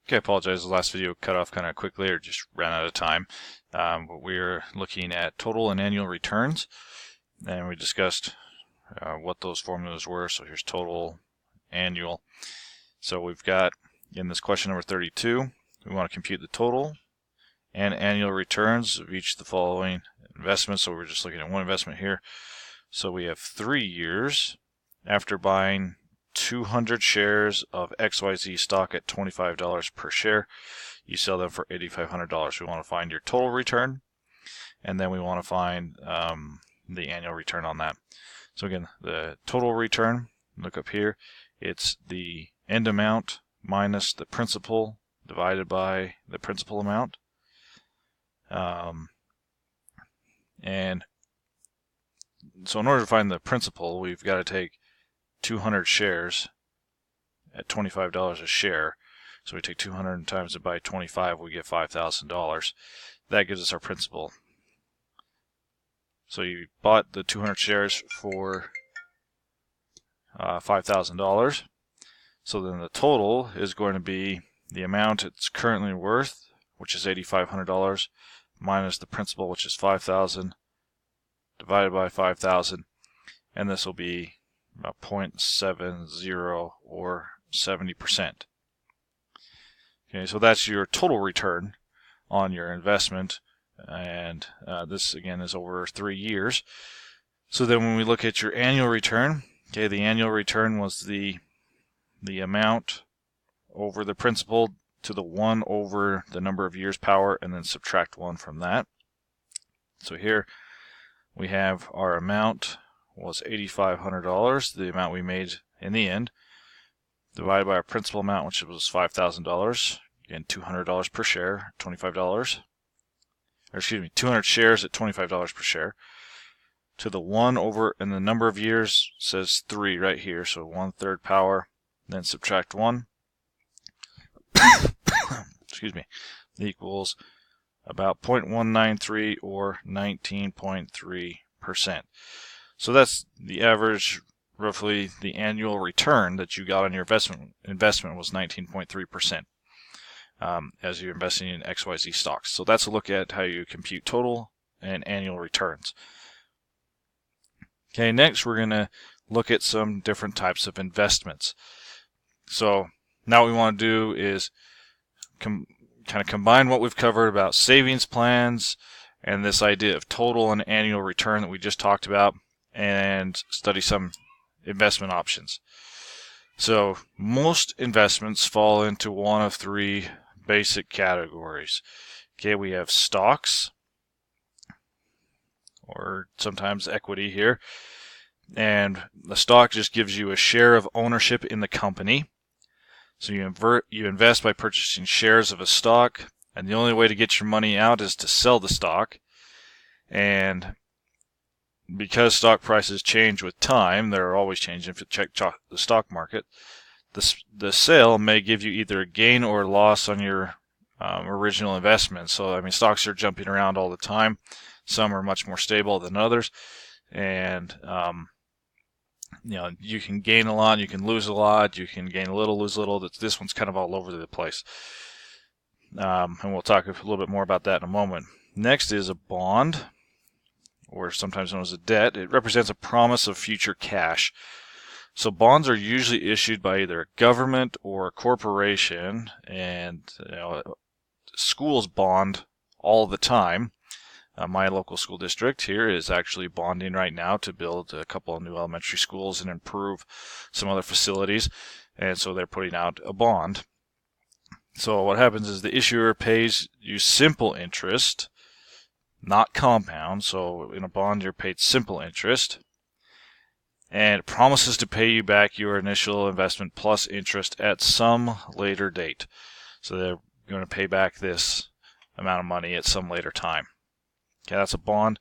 Okay, I apologize. The last video cut off kind of quickly or just ran out of time. But we're looking at total and annual returns, and we discussed what those formulas were. So here's total, annual. So we've got, in this question number 32, we want to compute the total and annual returns of each of the following investments. So we're just looking at one investment here. So we have 3 years after buying 200 shares of XYZ stock at $25 per share. You sell them for $8,500. We want to find your total return, and then we want to find the annual return on that. So again, the total return, look up here, it's the end amount minus the principal divided by the principal amount. And so in order to find the principal, we've got to take 200 shares at $25 a share. So we take 200 times it by 25, we get $5,000. That gives us our principal. So you bought the 200 shares for $5,000. So then the total is going to be the amount it's currently worth, which is $8,500, minus the principal, which is $5,000, divided by 5,000, and this will be about 0.70 or 70%. Okay, so that's your total return on your investment, and this again is over 3 years. So then when we look at your annual return, okay, the annual return was the amount over the principal to the 1 over the number of years power, and then subtract 1 from that. So here we have our amount was $8,500, the amount we made in the end, divided by our principal amount, which was $5,000, again $200 per share, $25, or excuse me, 200 shares at $25 per share, to the 1 over, and the number of years says 3 right here, so 1/3 power, then subtract 1, excuse me, equals about 0.193 or 19.3%. So that's the average, roughly the annual return that you got on your investment was 19.3%. As you're investing in XYZ stocks. So that's a look at how you compute total and annual returns. Okay, next we're going to look at some different types of investments. So now what we want to do is kind of combine what we've covered about savings plans and this idea of total and annual return that we just talked about, and study some investment options. So most investments fall into one of 3 basic categories. Okay, we have stocks, or sometimes equity here, and the stock just gives you a share of ownership in the company. So you invest by purchasing shares of a stock, and the only way to get your money out is to sell the stock. And because stock prices change with time, they're always changing. If you check the stock market, the sale may give you either a gain or a loss on your original investment. So I mean, stocks are jumping around all the time. Some are much more stable than others, and you can gain a lot, you can lose a lot, you can gain a little, lose a little. This one's kind of all over the place, and we'll talk a little bit more about that in a moment. Next is a bond, or sometimes known as a debt. It represents a promise of future cash. So bonds are usually issued by either a government or a corporation, and schools bond all the time. My local school district here is actually bonding right now to build a couple of new elementary schools and improve some other facilities, and so they're putting out a bond. So what happens is the issuer pays you simple interest, not compound. So in a bond you're paid simple interest, and it promises to pay you back your initial investment plus interest at some later date. So they're going to pay back this amount of money at some later time. Okay, that's a bond.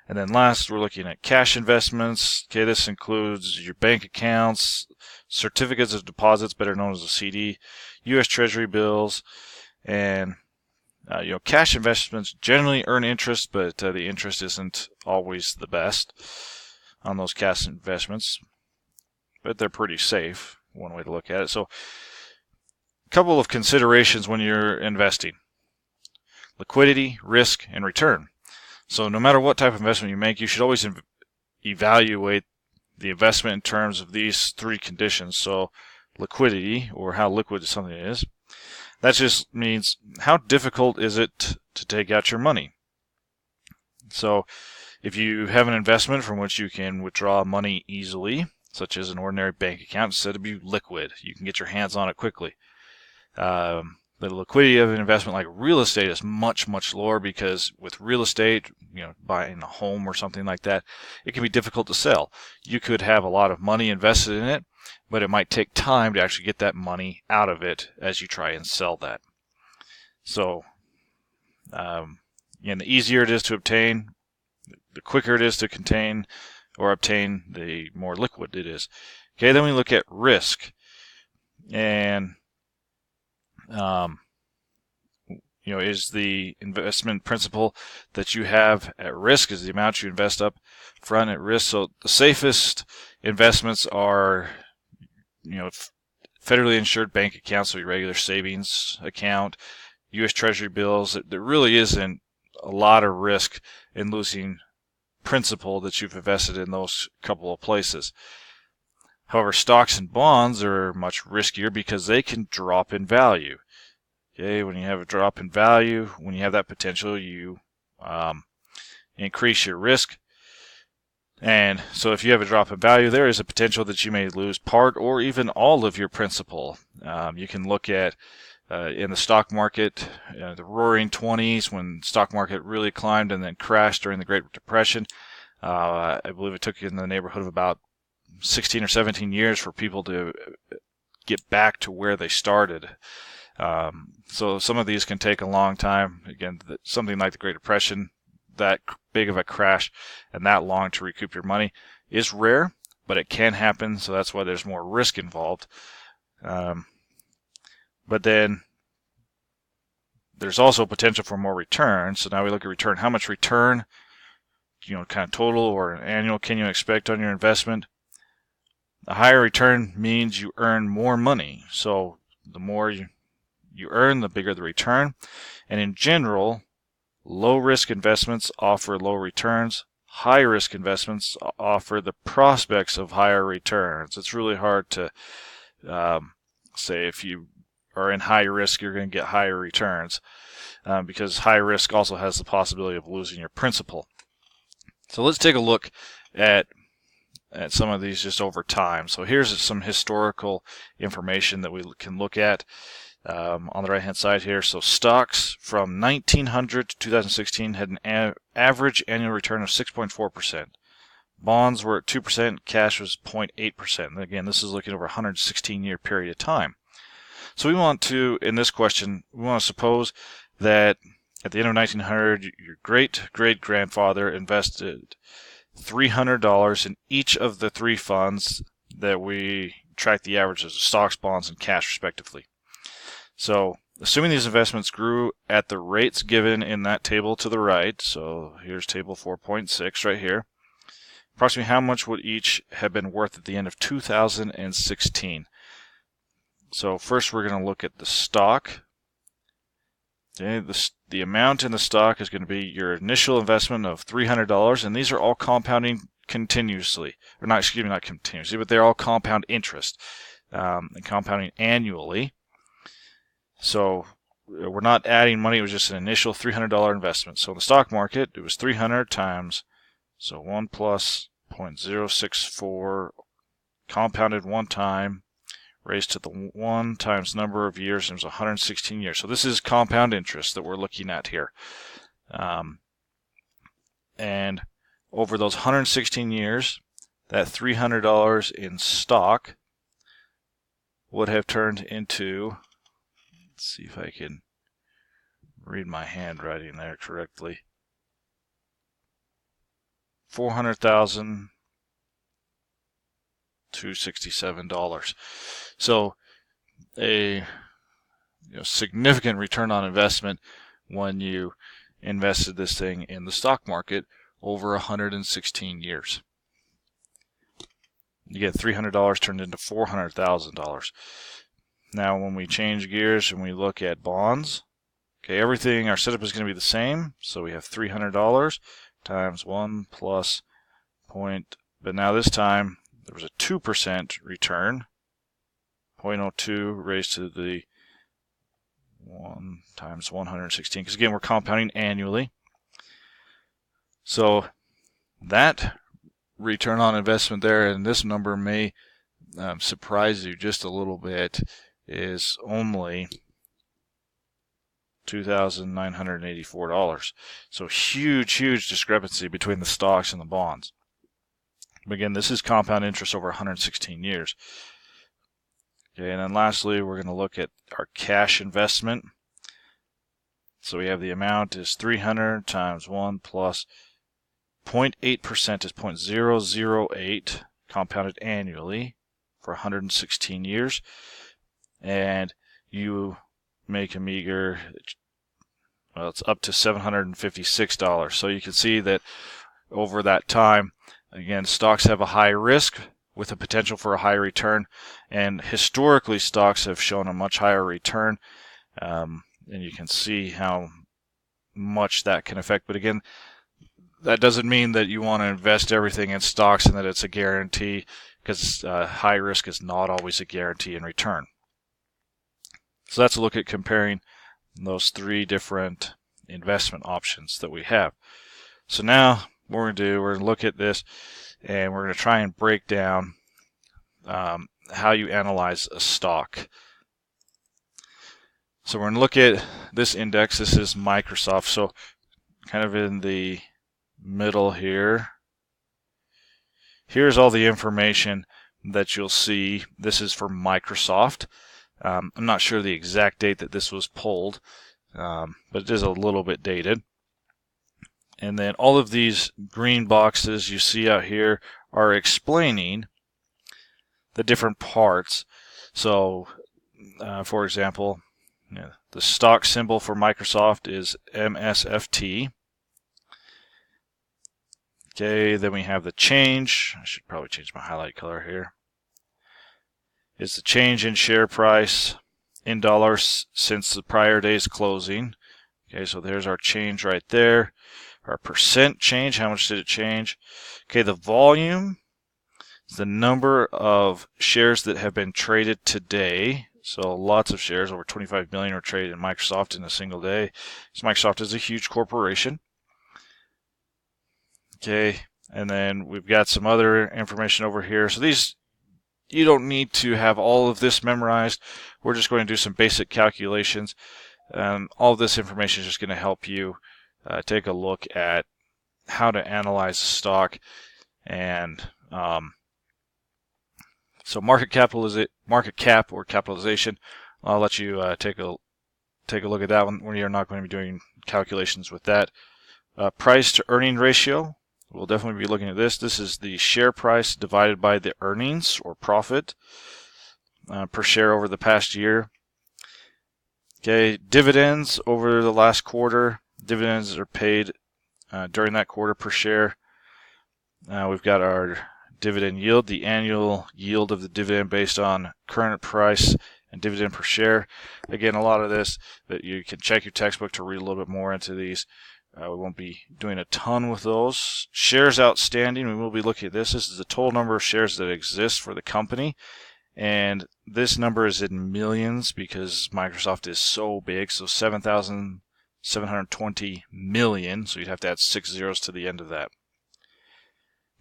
And then last, we're looking at cash investments. Okay, this includes your bank accounts, certificates of deposits, better known as a CD, U.S. Treasury bills, and cash investments generally earn interest, but the interest isn't always the best on those cash investments, but they're pretty safe, one way to look at it. So couple of considerations when you're investing: liquidity, risk, and return. So no matter what type of investment you make, you should always evaluate the investment in terms of these three conditions. So liquidity, or how liquid something is. That just means how difficult is it to take out your money. So if you have an investment from which you can withdraw money easily, such as an ordinary bank account, it's said to be liquid. You can get your hands on it quickly. The liquidity of an investment like real estate is much, much lower, because with real estate, buying a home or something like that, it can be difficult to sell. You could have a lot of money invested in it, but it might take time to actually get that money out of it as you try and sell that. So, the easier it is to obtain, the quicker it is to contain or obtain, the more liquid it is. Okay, then we look at risk. And is the investment principal that you have at risk, is the amount you invest up front at risk. So the safest investments are, federally insured bank accounts, so your regular savings account, U.S. Treasury bills. There really isn't a lot of risk in losing principal that you've invested in those couple of places. However, stocks and bonds are much riskier because they can drop in value. Okay, when you have a drop in value, when you have that potential, you increase your risk. And so if you have a drop in value, there is a potential that you may lose part or even all of your principal. You can look at in the stock market, the roaring 20s, when the stock market really climbed and then crashed during the Great Depression. I believe it took in the neighborhood of about 16 or 17 years for people to get back to where they started. So some of these can take a long time. Again, something like the Great Depression, that big of a crash and that long to recoup your money is rare, but it can happen. So that's why there's more risk involved. But then there's also potential for more return. So now we look at return. How much return, kind of total or annual, can you expect on your investment? A higher return means you earn more money. So the more you earn, the bigger the return. And in general, low-risk investments offer low returns. High-risk investments offer the prospects of higher returns. It's really hard to say if you are in high risk, you're going to get higher returns, because high risk also has the possibility of losing your principal. So let's take a look at some of these just over time. So here's some historical information that we can look at on the right hand side here. So stocks from 1900 to 2016 had an average annual return of 6.4%. Bonds were at 2%, cash was 0.8%. And again, this is looking over a 116-year period of time. So we want to, in this question, we want to suppose that at the end of 1900, your great-great-grandfather invested $300 in each of the three funds that we track the averages of stocks, bonds, and cash, respectively. So assuming these investments grew at the rates given in that table to the right, so here's table 4.6 right here, approximately how much would each have been worth at the end of 2016? So first we're going to look at the stock. Okay, the amount in the stock is going to be your initial investment of $300, and these are all compounding continuously, or not continuously, but they're all compound interest, and compounding annually. So we're not adding money, it was just an initial $300 investment. So in the stock market, it was 300 times, so 1 plus 0.064 compounded one time, raised to the 1 times number of years, and it was 116 years. So this is compound interest that we're looking at here. And over those 116 years, that $300 in stock would have turned into, let's see if I can read my handwriting there correctly, $400,267. So a significant return on investment when you invested this thing in the stock market over 116 years. You get $300 turned into $400,000. Now when we change gears and we look at bonds, okay, everything, our setup is going to be the same. So we have $300 times 1 plus point, but now this time there was a 2% return, 0.02 raised to the 1 times 116, because again we're compounding annually. So that return on investment there, and this number may surprise you just a little bit, is only $2,984. So huge discrepancy between the stocks and the bonds. But again, this is compound interest over 116 years. Okay, and then lastly, we're going to look at our cash investment. So we have the amount is 300 times 1 plus 0.8% is 0.008 compounded annually for 116 years. And you make a meager, well, it's up to $756. So you can see that over that time, again, stocks have a high risk with a potential for a high return, and historically stocks have shown a much higher return, and you can see how much that can affect. But again, that doesn't mean that you want to invest everything in stocks and that it's a guarantee, because high risk is not always a guarantee in return. So let's look at comparing those three different investment options that we have. So now what we're going to do, we're going to look at this and we're going to try and break down how you analyze a stock. So we're going to look at this index. This is Microsoft. So kind of in the middle here. Here's all the information that you'll see. This is for Microsoft. I'm not sure the exact date that this was pulled, but it is a little bit dated. And then all of these green boxes you see out here are explaining the different parts. So, for example, the stock symbol for Microsoft is MSFT. Okay, then we have the change. I should probably change my highlight color here. It's the change in share price in dollars since the prior day's closing. Okay, so there's our change right there. Our percent change, how much did it change? Okay, the volume is the number of shares that have been traded today. So lots of shares, over 25 million, were traded in Microsoft in a single day. So Microsoft is a huge corporation. Okay, and then we've got some other information over here. So these, you don't need to have all of this memorized. We're just going to do some basic calculations. All of this information is just going to help you take a look at how to analyze a stock. And so market cap or capitalization, I'll let you take a look at that one when you're not going to be doing calculations with that. Price to earning ratio, we'll definitely be looking at this. This is the share price divided by the earnings or profit per share over the past year. Okay, dividends over the last quarter. Dividends are paid during that quarter per share. We've got our dividend yield, the annual yield of the dividend based on current price and dividend per share. Again, a lot of this that you can check your textbook to read a little bit more into these. We won't be doing a ton with those. Shares outstanding, we will be looking at this. This is the total number of shares that exist for the company. And this number is in millions because Microsoft is so big. So 7,720 million. So you'd have to add 6 zeros to the end of that.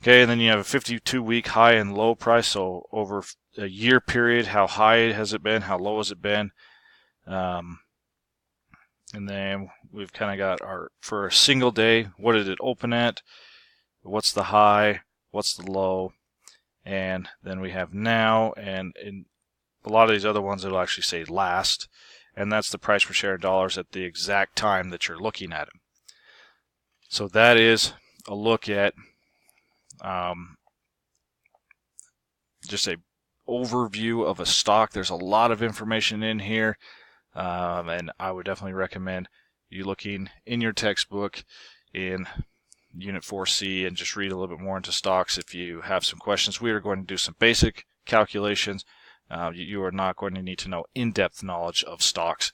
Okay, and then you have a 52-week high and low price. So over a year period, how high has it been? How low has it been? And then we've kind of got our, for a single day, what did it open at? What's the high? What's the low? And then we have now, and in a lot of these other ones, it'll actually say last. And that's the price per share in dollars at the exact time that you're looking at it. So that is a look at just a overview of a stock. There's a lot of information in here. And I would definitely recommend you looking in your textbook in Unit 4C and just read a little bit more into stocks if you have some questions. We are going to do some basic calculations, You are not going to need to know in-depth knowledge of stocks